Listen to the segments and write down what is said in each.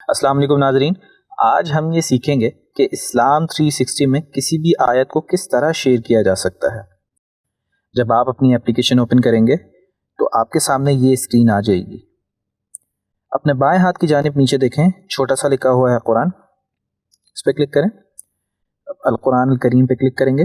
السلام علیکم ناظرین، آج ہم یہ سیکھیں گے کہ اسلام 360 میں کسی بھی آیت کو کس طرح شیئر کیا جا سکتا ہے۔ جب آپ اپنی اپلیکیشن اوپن کریں گے تو آپ کے سامنے یہ اسکرین آ جائے گی۔ اپنے بائیں ہاتھ کی جانب نیچے دیکھیں، چھوٹا سا لکھا ہوا ہے قرآن، اس پہ کلک کریں۔ القرآن الکریم پہ کلک کریں گے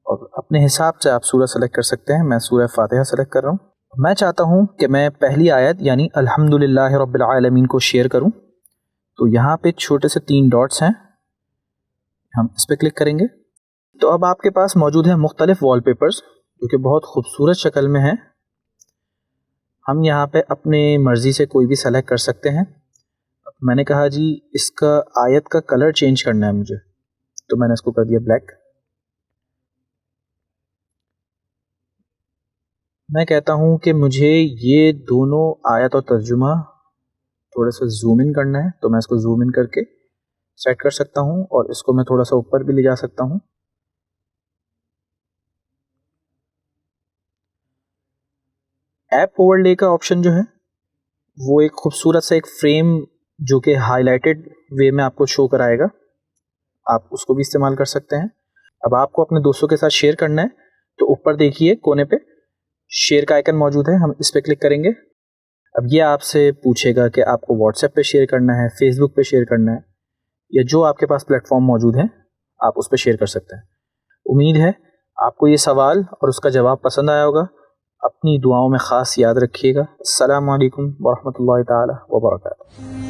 اور اپنے حساب سے آپ سورہ سلیکٹ کر سکتے ہیں۔ میں سورہ فاتحہ سلیکٹ کر رہا ہوں۔ میں چاہتا ہوں کہ میں پہلی آیت یعنی الحمدللہ رب العالمین کو شیئر کروں، تو یہاں پہ چھوٹے سے 3 ڈاٹس ہیں، ہم اس پہ کلک کریں گے تو اب آپ کے پاس موجود ہیں مختلف وال پیپرز جو کہ بہت خوبصورت شکل میں ہیں۔ ہم یہاں پہ اپنے مرضی سے کوئی بھی سلیکٹ کر سکتے ہیں۔ میں نے کہا جی اس کا آیت کا کلر چینج کرنا ہے مجھے، تو میں نے اس کو کر دیا بلیک۔ میں کہتا ہوں کہ مجھے یہ دونوں آیت اور ترجمہ تھوڑا سا زوم ان کرنا ہے، تو میں اس کو زوم ان کر کے سیٹ کر سکتا ہوں اور اس کو میں تھوڑا سا اوپر بھی لے جا سکتا ہوں۔ ایپ اوور لے کا آپشن جو ہے وہ ایک خوبصورت سا ایک فریم جو کہ ہائی لائٹڈ وے میں آپ کو شو کرائے گا، آپ اس کو بھی استعمال کر سکتے ہیں۔ اب آپ کو اپنے دوستوں کے ساتھ شیئر کرنا ہے تو اوپر دیکھیے کونے پہ شیئر کا آئیکن موجود ہے، ہم اس پہ کلک کریں گے۔ اب یہ آپ سے پوچھے گا کہ آپ کو واٹس ایپ پہ شیئر کرنا ہے، فیس بک پہ شیئر کرنا ہے، یا جو آپ کے پاس پلیٹ فارم موجود ہیں آپ اس پہ شیئر کر سکتے ہیں۔ امید ہے آپ کو یہ سوال اور اس کا جواب پسند آیا ہوگا۔ اپنی دعاؤں میں خاص یاد رکھیے گا۔ السلام علیکم ورحمۃ اللہ تعالی وبرکاتہ۔